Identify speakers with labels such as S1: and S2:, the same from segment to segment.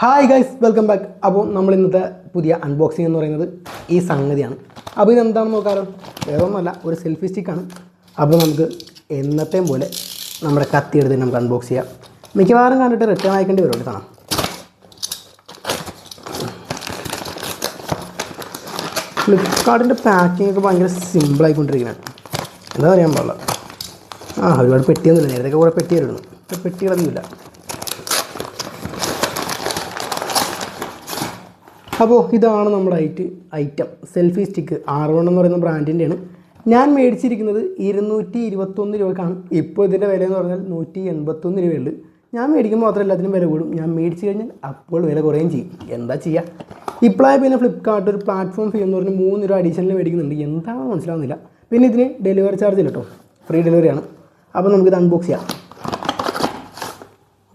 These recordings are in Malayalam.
S1: Hi guys, welcome back. അപ്പോൾ നമ്മൾ ഇന്നത്തെ പുതിയ അൺബോക്സിംഗ് എന്ന് പറയുന്നത് ഈ സംഗതിയാണ്. അപ്പോൾ ഇതെന്താണെന്ന് നോക്കാമല്ലോ. വേറെ ഒന്നുമല്ല, ഒരു സെൽഫി സ്റ്റിക്കാണ്. അപ്പോൾ നമുക്ക് എന്നത്തെയും പോലെ നമ്മുടെ കത്തി എടുത്ത് നമുക്ക് അൺബോക്സ് ചെയ്യാം. മിക്കവാറും കണ്ടിട്ട് റിട്ടേൺ അയക്കേണ്ടി വരും കേട്ടോ. ഫ്ലിപ്കാർട്ടിൻ്റെ പാക്കിംഗ് ഒക്കെ ഭയങ്കര സിമ്പിളായിക്കൊണ്ടിരിക്കുകയാണ്. എന്താ പറയാൻ പാടില്ല. ഒരുപാട് പെട്ടിയൊന്നുമില്ല. നേരത്തെ കൂടെ പെട്ടി വരുന്നു. പെട്ടികളൊന്നുമില്ല. അപ്പോൾ ഇതാണ് നമ്മുടെ ഐറ്റം സെൽഫി സ്റ്റിക്ക്. R1 എന്ന് പറയുന്ന ബ്രാൻഡിൻ്റെയാണ്. ഞാൻ മേടിച്ചിരിക്കുന്നത് 221 രൂപക്കാണ്. ഇപ്പോൾ ഇതിൻ്റെ വില എന്ന് പറഞ്ഞാൽ 181 രൂപയുണ്ട്. ഞാൻ മേടിക്കുമ്പോൾ മാത്രമല്ല എല്ലാത്തിനും വില കൂടും. ഞാൻ മേടിച്ച് കഴിഞ്ഞാൽ അപ്പോൾ വില കുറയുകയും ചെയ്യും. എന്താ ചെയ്യുക? ഇപ്പോഴായി പിന്നെ ഫ്ലിപ്കാർട്ട് ഒരു പ്ലാറ്റ്ഫോം ഫീ എന്ന് പറഞ്ഞ് 3 രൂപ അഡീഷണൽ മേടിക്കുന്നുണ്ട്. എന്താണെന്ന് മനസ്സിലാവുന്നില്ല. പിന്നെ ഇതിന് ഡെലിവറി ചാർജ് ഇല്ല കേട്ടോ, ഫ്രീ ഡെലിവറിയാണ്. അപ്പോൾ നമുക്കിത് അൺബോക്സ് ചെയ്യാം.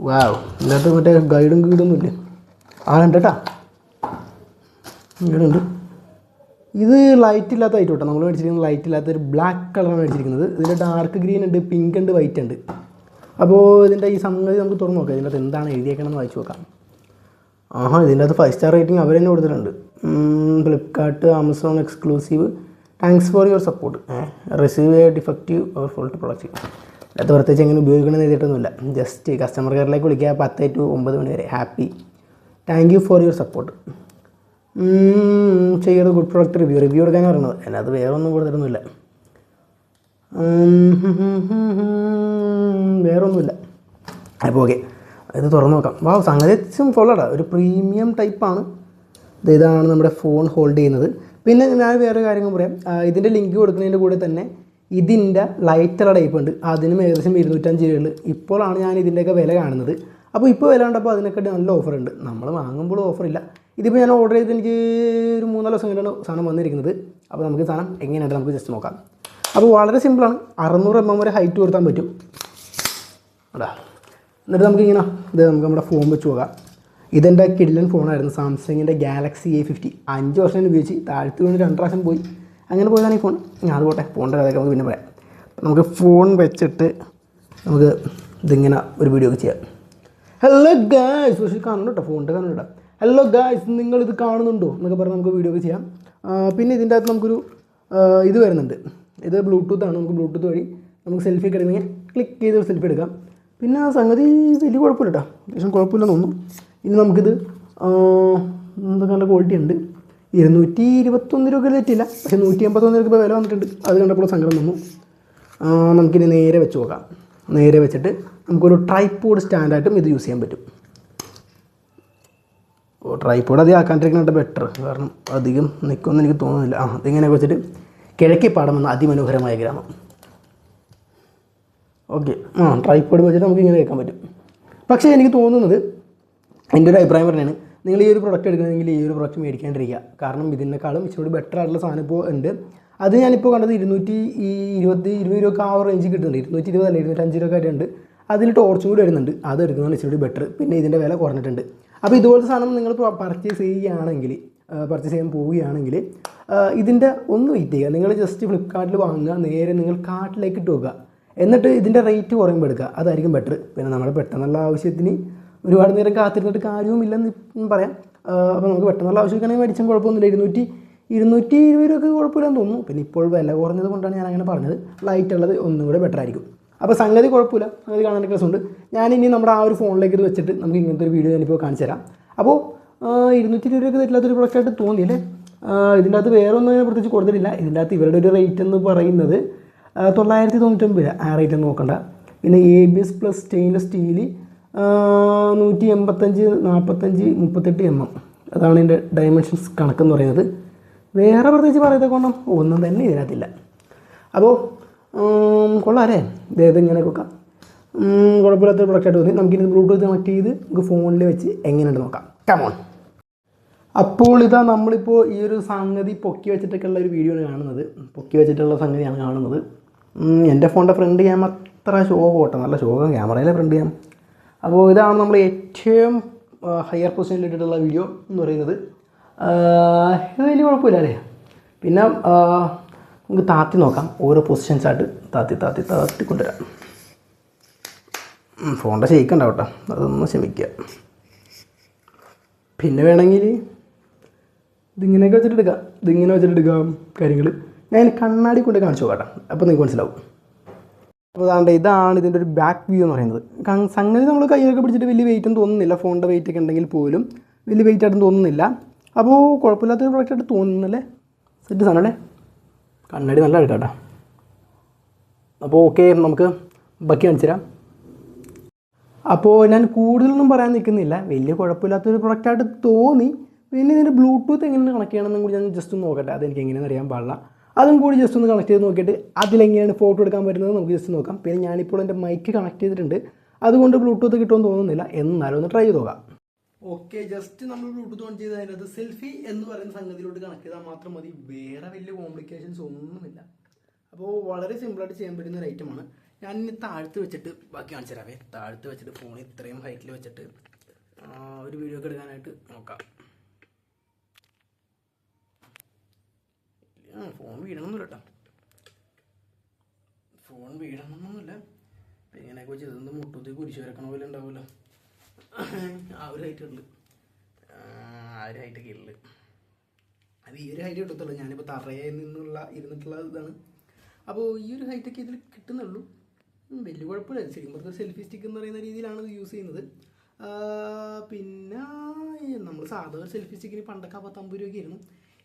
S1: വാവ്, ഇതിനകത്ത് മറ്റേ ഗൈഡൊന്നും ഇല്ല. ഉണ്ട് കേട്ടോ, ഇങ്ങനെയുണ്ട്. ഇത് ലൈറ്റ് ഇല്ലാത്ത ഐറ്റം കേട്ടോ. നമ്മൾ മേടിച്ചിരിക്കുന്നത് ലൈറ്റ് ഇല്ലാത്തൊരു ബ്ലാക്ക് കളറാണ് മേടിച്ചിരിക്കുന്നത്. ഇതിൽ ഡാർക്ക് ഗ്രീൻ ഉണ്ട്, പിങ്ക് ഉണ്ട്, വൈറ്റ് ഉണ്ട്. അപ്പോൾ ഇതിൻ്റെ ഈ സംഗതി നമുക്ക് തുറന്ന് നോക്കാം. ഇതിൻ്റെ അകത്ത് എന്താണ് എഴുതിയേക്കണമെന്ന് വായിച്ച് നോക്കാം. ഇതിൻ്റെ അകത്ത് 5 സ്റ്റാർ റേറ്റിംഗ് അവർ തന്നെ കൊടുത്തിട്ടുണ്ട്. Flipkart Amazon exclusive, thanks for your support, receive A defective or fault product. അത് പ്രത്യേകിച്ച് എങ്ങനെ ഉപയോഗിക്കണമെന്ന് എഴുതിയിട്ടൊന്നുമില്ല. ജസ്റ്റ് കസ്റ്റമർ കെയറിലേക്ക് വിളിക്കുക 10 to 9 മണി വരെ. Happy, thank you for your support. ചെയ്യരുത് ഗുഡ് പ്രൊഡക്റ്റ് റിവ്യൂ എടുക്കാൻ പറയുന്നത്. അതിനകത്ത് വേറെ ഒന്നും കൊടുത്തിട്ടൊന്നുമില്ല. വേറെ ഒന്നുമില്ല. അപ്പോൾ ഓക്കെ, ഇത് തുറന്ന് നോക്കാം. സംഗതി കൊള്ളടാ, ഒരു പ്രീമിയം ടൈപ്പാണ്. ഇതാണ് നമ്മുടെ ഫോൺ ഹോൾഡ് ചെയ്യുന്നത്. പിന്നെ ഞാൻ വേറെ കാര്യങ്ങൾ പറയാം. ഇതിൻ്റെ ലിങ്ക് കൊടുക്കുന്നതിൻ്റെ കൂടെ തന്നെ ഇതിൻ്റെ ലൈറ്റുള്ള ടൈപ്പ് ഉണ്ട്. അതിനും ഏകദേശം 205 രൂപയുള്ളൂ. ഇപ്പോഴാണ് ഞാൻ ഇതിൻ്റെയൊക്കെ വില കാണുന്നത്. അപ്പോൾ ഇപ്പോൾ വില കണ്ടപ്പോൾ അതിനൊക്കെ നല്ല ഓഫറുണ്ട്. നമ്മൾ വാങ്ങുമ്പോൾ ഓഫറില്ല. ഇതിപ്പോൾ ഞാൻ ഓർഡർ ചെയ്തിട്ട് എനിക്ക് ഒരു 3-4 ദിവസം കഴിഞ്ഞാണ് സാധനം വന്നിരിക്കുന്നത്. അപ്പോൾ നമുക്ക് സാധനം എങ്ങനെയുണ്ട് നമുക്ക് ജസ്റ്റ് നോക്കാം. അപ്പോൾ വളരെ സിമ്പിളാണ്. 600 mm വരെ ഹൈറ്റ് കൊടുത്താൻ പറ്റും. എന്നിട്ട് നമുക്കിങ്ങനെ നമുക്ക് നമ്മുടെ ഫോൺ വെച്ച് നോക്കാം. ഇതെൻ്റെ കിഡിലൻ ഫോണായിരുന്നു, സാംസങ്ങിൻ്റെ ഗാലക്സി A50. 5 വർഷം ഉപയോഗിച്ച് താഴ്ത്തി വീണ് 2 പ്രാവശ്യം പോയി. അങ്ങനെ പോയതാണ് ഈ ഫോൺ. അത് പോട്ടെ, ഫോണിൻ്റെ കഥയൊക്കെ നമുക്ക് പിന്നെ പറയാം. നമുക്ക് ഫോൺ വെച്ചിട്ട് നമുക്ക് ഇതിങ്ങനെ ഒരു വീഡിയോ ഒക്കെ ചെയ്യാം. ഹലോ ഗായ്സ്, പക്ഷേ കാണുന്നുണ്ട് കേട്ടോ, ഫോണിൻ്റെ കാണുന്നുണ്ട്. ഹലോ ഗായ്സ്, നിങ്ങളിത് കാണുന്നുണ്ടോ എന്നൊക്കെ പറഞ്ഞ് നമുക്ക് വീഡിയോ ഒക്കെ ചെയ്യാം. പിന്നെ ഇതിൻ്റെ അകത്ത് നമുക്കൊരു ഇത് വരുന്നുണ്ട്. ഇത് ബ്ലൂടൂത്താണ്. നമുക്ക് ബ്ലൂടൂത്ത് വഴി നമുക്ക് സെൽഫി ഒക്കെ എടുക്കണമെങ്കിൽ ക്ലിക്ക് ചെയ്ത് സെൽഫി എടുക്കാം. പിന്നെ ആ സംഗതി വലിയ കുഴപ്പമില്ല കേട്ടോ, അത്യാവശ്യം കുഴപ്പമില്ലെന്ന് തോന്നുന്നു. ഇനി നമുക്കിത് എന്തൊക്കെ നല്ല ക്വാളിറ്റി ഉണ്ട്. 221 രൂപ തെറ്റില്ല, പക്ഷേ 181 രൂപ ഇപ്പോൾ വില വന്നിട്ടുണ്ട്. അത് കണ്ടപ്പോൾ സങ്കടം വന്നു. നമുക്കിനി നേരെ വെച്ച് നോക്കാം. നേരെ വെച്ചിട്ട് നമുക്കൊരു ട്രൈപോഡ് സ്റ്റാൻഡായിട്ടും ഇത് യൂസ് ചെയ്യാൻ പറ്റും. ട്രൈപോഡ് അധികം ആക്കാണ്ടിരിക്കുന്നത് ബെറ്റർ, കാരണം അധികം നിൽക്കുമെന്ന് എനിക്ക് തോന്നുന്നില്ല. അതിങ്ങനെ വെച്ചിട്ട് കിഴക്കിപ്പാടം എന്ന അതിമനോഹരമായ ഗ്രാമം. ഓക്കെ, ട്രൈപോഡ് വെച്ചിട്ട് നമുക്ക് ഇങ്ങനെ കേൾക്കാൻ പറ്റും. പക്ഷേ എനിക്ക് തോന്നുന്നത്, എൻ്റെ ഒരു അഭിപ്രായം പറഞ്ഞാണ്, നിങ്ങൾ ഈ ഒരു പ്രൊഡക്റ്റ് എടുക്കണമെങ്കിൽ ഈ ഒരു പ്രൊഡക്റ്റ് മേടിക്കാണ്ടിരിക്കുക. കാരണം ഇതിനേക്കാളും ഇച്ചിരി ബെറ്റർ ആയിട്ടുള്ള സാധനം ഇപ്പോൾ ഉണ്ട്. അത് ഞാനിപ്പോൾ കണ്ടത് 220 രൂപ ആ റേഞ്ചിൽ കിട്ടുന്നുണ്ട്. 220 അല്ല 205 രൂപ ആയിട്ടുണ്ട്. അതിൽ ടോർച്ചും കൂടി വരുന്നുണ്ട്. അത് എടുക്കുന്നതാണ് ഇച്ചിരി ബെറ്റർ. പിന്നെ ഇതിൻ്റെ വില കുറഞ്ഞിട്ടുണ്ട്. അപ്പോൾ ഇതുപോലത്തെ സാധനം നിങ്ങൾ പർച്ചേസ് ചെയ്യാൻ പോവുകയാണെങ്കിൽ ഇതിൻ്റെ ഒന്ന് വെയിറ്റ് ചെയ്യുക. നിങ്ങൾ ജസ്റ്റ് ഫ്ലിപ്കാർട്ടിൽ വാങ്ങുക, നേരെ നിങ്ങൾ കാർട്ടിലേക്ക് ഇട്ട് വെക്കുക. എന്നിട്ട് ഇതിൻ്റെ റേറ്റ് കുറയുമ്പോൾ എടുക്കുക. അതായിരിക്കും ബെറ്റർ. പിന്നെ നമ്മുടെ പെട്ടെന്നുള്ള ആവശ്യത്തിന് ഒരുപാട് നേരം കാത്തിരുന്നിട്ട് കാര്യവുമില്ലെന്ന് പറയാം. അപ്പോൾ നമുക്ക് പെട്ടെന്നുള്ള ആവശ്യമാണെങ്കിൽ മേടിച്ചാൽ കുഴപ്പമൊന്നുമില്ല. 220 രൂപയ്ക്ക് കുഴപ്പമില്ലെന്ന് തോന്നുന്നു. പിന്നെ ഇപ്പോൾ വില കുറഞ്ഞത് കൊണ്ടാണ് ഞാൻ അങ്ങനെ പറഞ്ഞത്. ലൈറ്റ് ഉള്ളത് ഒന്നും കൂടെ ബെറ്റർ ആയിരിക്കും. അപ്പോൾ സംഗതി കുഴപ്പമില്ല, സംഗതി കാണാനൊക്കെ രസമുണ്ട്. ഞാനിനി നമ്മുടെ ആ ഒരു ഫോണിലേക്ക് ഇത് വെച്ചിട്ട് നമുക്ക് ഇങ്ങനത്തെ ഒരു വീഡിയോ ഞാനിപ്പോൾ കാണിച്ചു തരാം. അപ്പോൾ 220 രൂപയ്ക്ക് തെറ്റില്ലാത്തൊരു പ്രൊഡക്റ്റായിട്ട് തോന്നിയില്ലേ? ഇതിൻ്റെ അകത്ത് വേറെ ഒന്നും ഞാൻ പ്രത്യേകിച്ച് കൊടുത്തിട്ടില്ല. ഇതിൻ്റെ അകത്ത് ഇവരുടെ ഒരു റേറ്റ് എന്ന് പറയുന്നത് 999 രൂപ. ആ റേറ്റ് ഒന്നും നോക്കണ്ട. പിന്നെ ABS plus stainless steel 185, 45, 38 mm. അതാണ് ഇതിൻ്റെ ഡയമെൻഷൻസ് കണക്കെന്ന് പറയുന്നത്. വേറെ പ്രത്യേകിച്ച് പറയുന്നത് കൊണ്ടും ഒന്നും തന്നെ ഇതിനകത്തില്ല. അപ്പോൾ കൊള്ളാമല്ലേ? ഇങ്ങനെ വെക്കാം. കുഴപ്പമില്ലാത്തൊരു പ്രൊഡക്റ്റായിട്ട് തോന്നി. നമുക്കിനി ബ്ലൂടൂത്ത് കണക്ട് ചെയ്ത് നമുക്ക് ഫോണിൽ വെച്ച് എങ്ങനെയുണ്ട് നോക്കാം. കമോൺ. അപ്പോൾ ഇതാ നമ്മളിപ്പോൾ ഈ ഒരു സംഗതി പൊക്കി വെച്ചിട്ടൊക്കെയുള്ള ഒരു വീഡിയോ ആണ് കാണുന്നത്. പൊക്കി വെച്ചിട്ടുള്ള സംഗതിയാണ് കാണുന്നത്. എൻ്റെ ഫോണിൻ്റെ ഫ്രണ്ട് ക്യാമറ അത്ര ശോകം കേട്ടോ, നല്ല ശോകം ക്യാമറയിലെ ഫ്രണ്ട് ക്യാമറ. അപ്പോൾ ഇതാണ് നമ്മൾ ഏറ്റവും ഹയർ പൊസിഷനിൽ ഇട്ടിട്ടുള്ള വീഡിയോ എന്ന് പറയുന്നത്. ഇത് വലിയ കുഴപ്പമില്ല അല്ലേ? പിന്നെ നമുക്ക് താത്തി നോക്കാം. ഓരോ പൊസിഷൻസായിട്ട് താത്തി കൊണ്ടുവരാം. ഫോണിൻ്റെ ഷെയ്ക്ക് ഉണ്ടാവും കേട്ടോ, അതൊന്ന് ക്ഷമിക്കുക. പിന്നെ വേണമെങ്കിൽ ഇതിങ്ങനെയൊക്കെ വെച്ചിട്ടെടുക്കാം കാര്യങ്ങൾ. ഞാൻ കണ്ണാടി കൊണ്ട് കാണിച്ചു നോക്കാം അപ്പോൾ നിങ്ങൾക്ക് മനസ്സിലാവും. അപ്പോൾ അതാണ്ട് ഇതാണ് ഇതിൻ്റെ ഒരു ബാക്ക് വ്യൂ എന്ന് പറയുന്നത്. സംഗതി നമ്മൾ കയ്യൊക്കെ പിടിച്ചിട്ട് വലിയ വെയിറ്റും തോന്നുന്നില്ല. ഫോണിൻ്റെ വെയിറ്റ് ഒക്കെ ഉണ്ടെങ്കിൽ പോലും വലിയ വെയിറ്റ് ആയിട്ടും തോന്നുന്നില്ല. അപ്പോൾ കുഴപ്പമില്ലാത്തൊരു പ്രൊഡക്റ്റായിട്ട് തോന്നുന്നല്ലേ. സെറ്റ് സാധനമല്ലേ. കണ്ണാടി നല്ല എടുക്കാം. അപ്പോൾ ഓക്കെ, നമുക്ക് ബാക്കി കാണിച്ചു തരാം. അപ്പോൾ ഞാൻ കൂടുതലൊന്നും പറയാൻ നിൽക്കുന്നില്ല. വലിയ കുഴപ്പമില്ലാത്തൊരു പ്രൊഡക്റ്റായിട്ട് തോന്നി. പിന്നെ ഇതിൻ്റെ ബ്ലൂടൂത്ത് എങ്ങനെ കണക്ട് ചെയ്യണമെന്നും കൂടി ഞാൻ ജസ്റ്റ് ഒന്ന് നോക്കട്ടെ. അതെനിക്ക് എങ്ങനെയെന്ന് അറിയാൻ പാടില്ല. അതും കൂടി ജസ്റ്റ് ഒന്ന് കണക്ട് ചെയ്ത് നോക്കിയിട്ട് അതിലെങ്ങനെയാണ് ഫോട്ടോ എടുക്കാൻ പറ്റുന്നത് നമുക്ക് ജസ്റ്റ് നോക്കാം. പിന്നെ ഞാനിപ്പോൾ എൻ്റെ മൈക്ക് കണക്ട് ചെയ്തിട്ടുണ്ട്. അതുകൊണ്ട് ബ്ലൂടൂത്ത് കിട്ടുമെന്ന് തോന്നുന്നില്ല. എന്നാലും ഒന്ന് ട്രൈ ചെയ്ത് നോക്കാം. ഓക്കെ, ജസ്റ്റ് നമ്മൾ ബ്ലൂടൂത്ത് ഓൺ ചെയ്ത് അതിനകത്ത് സെൽഫി എന്ന് പറയുന്ന സംഗതിയിലോട്ട് കണക്ട് ചെയ്താൽ മാത്രം മതി. വേറെ വലിയ കോംപ്ലിക്കേഷൻസ് ഒന്നുമില്ല. അപ്പോൾ വളരെ സിമ്പിളായിട്ട് ചെയ്യാൻ പറ്റുന്ന ഒരു ഐറ്റമാണ്. ഞാൻ ഇനി താഴ്ത്ത് വെച്ചിട്ട് ബാക്കി കാണിച്ചു തരാവേ. താഴ്ത്ത് വെച്ചിട്ട് ഫോൺ ഇത്രയും ഹൈറ്റിൽ വെച്ചിട്ട് ഒരു വീഡിയോ ഒക്കെ എടുക്കാനായിട്ട് നോക്കാം. ഫോൺ വീഴണമെന്നില്ല കേട്ടോ. ഫോൺ വീഴണമെന്നൊന്നുമില്ല. ഇപ്പം ഇങ്ങനെയൊക്കെ വെച്ച് ഇതൊന്നും മുട്ടൂത്തി കുരിശ് വരക്കണ പോലെ ഉണ്ടാവുമല്ലോ. ആ ഒരു ഹൈറ്റ് ഉള്ളു. ആ ഒരു ഹൈറ്റൊക്കെ ഉള്ളു. അത് ഈ ഒരു ഹൈറ്റ് കിട്ടത്തുള്ളൂ. ഞാനിപ്പോൾ തറയിൽ ഇരുന്നിട്ടുള്ള ഇതാണ്. അപ്പോൾ ഈ ഒരു ഹൈറ്റൊക്കെ ഇതിൽ കിട്ടുന്നുള്ളൂ. വലിയ കുഴപ്പമില്ല. ശരിക്കും പറഞ്ഞാൽ സെൽഫി സ്റ്റിക്ക് എന്ന് പറയുന്ന രീതിയിലാണ് ഇത് യൂസ് ചെയ്യുന്നത്. പിന്നെ നമ്മൾ സാധാരണ സെൽഫി സ്റ്റിക്കിന് പണ്ടൊക്കെ 50 രൂപയൊക്കെ ആയിരുന്നു.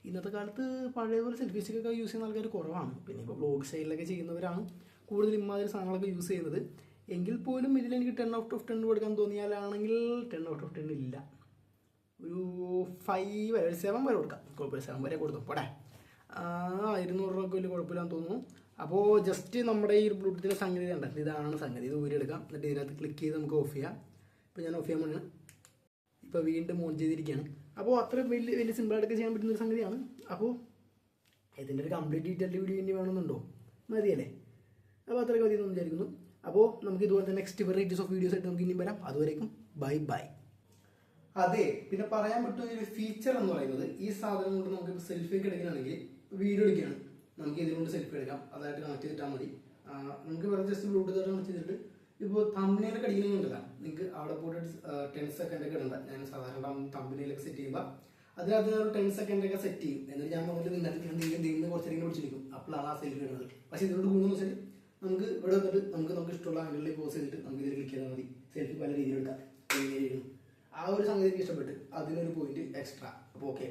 S1: ഇന്നത്തെ കാലത്ത് പഴയപോലെ സെൽഫി സ്റ്റിക്കൊക്കെ യൂസ് ചെയ്യുന്ന ആൾക്കാർ കുറവാണ്. പിന്നെ ഇപ്പോൾ ബ്ലോഗ് സ്റ്റൈലിലൊക്കെ ചെയ്യുന്നവരാണ് കൂടുതൽ ഇമാതിരി സാധനങ്ങളൊക്കെ യൂസ് ചെയ്യുന്നത്. എങ്കിൽ പോലും ഇതിലെനിക്ക് 10 out of 10 കൊടുക്കാൻ തോന്നിയാലാണെങ്കിൽ 10 out of 10 ഇല്ല, ഒരു 5 വരെ, ഒരു 7 വരെ കൊടുക്കാം. കുഴപ്പമില്ല, 7 വരെ കൊടുത്തു പോട്ടെ. 200 രൂപയ്ക്ക് വലിയ കുഴപ്പമില്ലാന്ന് തോന്നുന്നു. അപ്പോൾ ജസ്റ്റ് നമ്മുടെ ഈ ബ്ലൂടൂത്തിൻ്റെ സംഗതി കണ്ടത് ഇതാണ് സംഗതി. ഇത് ഊരിയെടുക്കാം. എന്നിട്ട് ഇതിനകത്ത് ക്ലിക്ക് ചെയ്ത് നമുക്ക് ഓഫ് ചെയ്യാം. ഇപ്പോൾ ഞാൻ ഓഫ് ചെയ്യാൻ വേണ്ടിയാണ്. ഇപ്പോൾ വീണ്ടും ഓൺ ചെയ്തിരിക്കുകയാണ്. അപ്പോൾ അത്ര വലിയ സിമ്പിളായിട്ടൊക്കെ ചെയ്യാൻ പറ്റുന്നൊരു സംഗതിയാണ്. അപ്പോൾ ഇതിൻ്റെ ഒരു കംപ്ലീറ്റ് ഡീറ്റെയിൽഡ് വീഡിയോ ഇനി വേണമെന്നുണ്ടോ? മതിയല്ലേ? അപ്പോൾ അത്രയൊക്കെ മതി എന്ന് വിചാരിക്കുന്നു. അപ്പോൾ നമുക്ക് ഇതുപോലെ തന്നെ നെക്സ്റ്റ് വെറൈറ്റീസ് ഓഫ് വീഡിയോസ് ആയിട്ട് നമുക്ക് ഇനിയും വരാം. അതുവരേക്കും ബൈ. അതെ, പിന്നെ പറയാൻ പറ്റുന്ന ഒരു ഫീച്ചർ എന്ന് പറയുന്നത് ഈ സാധനം കൊണ്ട് നമുക്ക് സെൽഫി ഒക്കെ എടുക്കുകയാണെങ്കിൽ വീഡിയോ എടുക്കുകയാണ്, നമുക്ക് ഇതിനുകൊണ്ട് സെൽഫി എടുക്കാം. അതായിട്ട് കണക്ട് ചെയ്തിട്ടാൽ മതി. നമുക്ക് വേറെ ജസ്റ്റ് ബ്ലൂടൂത്ത് കണക്ട് ചെയ്തിട്ട് ഇപ്പോൾ തമ്പനയിലൊക്കെ അടിക്കുന്നുണ്ടല്ല, നിങ്ങൾക്ക് അവിടെ പോയിട്ട് 10 സെക്കൻഡൊക്കെ ഇടണ്ട. ഞാൻ സാധാരണ തമ്പനയിലൊക്കെ സെറ്റ് ചെയ്യുമ്പോൾ അതിനകത്ത് 10 സെക്കൻഡൊക്കെ സെറ്റ് ചെയ്യും. എന്നിട്ട് ഞാൻ മുന്നിൽ നിന്ന് കുറച്ചെങ്കിലും പിടിച്ചിരിക്കും. അപ്പോഴാണ് ആ സെൽഫി ഇടുന്നത്. പക്ഷേ ഇതിനോട് ഗുണമെന്ന് വെച്ചാൽ നമുക്ക് ഇവിടെ വന്നിട്ട് നമുക്ക് ഇഷ്ടമുള്ള ആംഗിളിൽ പോസ് ചെയ്തിട്ട് നമുക്ക് ഇതിൽ ക്ലിക്ക് ചെയ്താൽ മതി. സെൽഫി പല രീതിയിൽ എടുക്കാം. ആ ഒരു സംഗതി എനിക്ക് ഇഷ്ടപ്പെട്ട് അതിനൊരു പോയിന്റ് എക്സ്ട്രാ. അപ്പോൾ ഓക്കെ.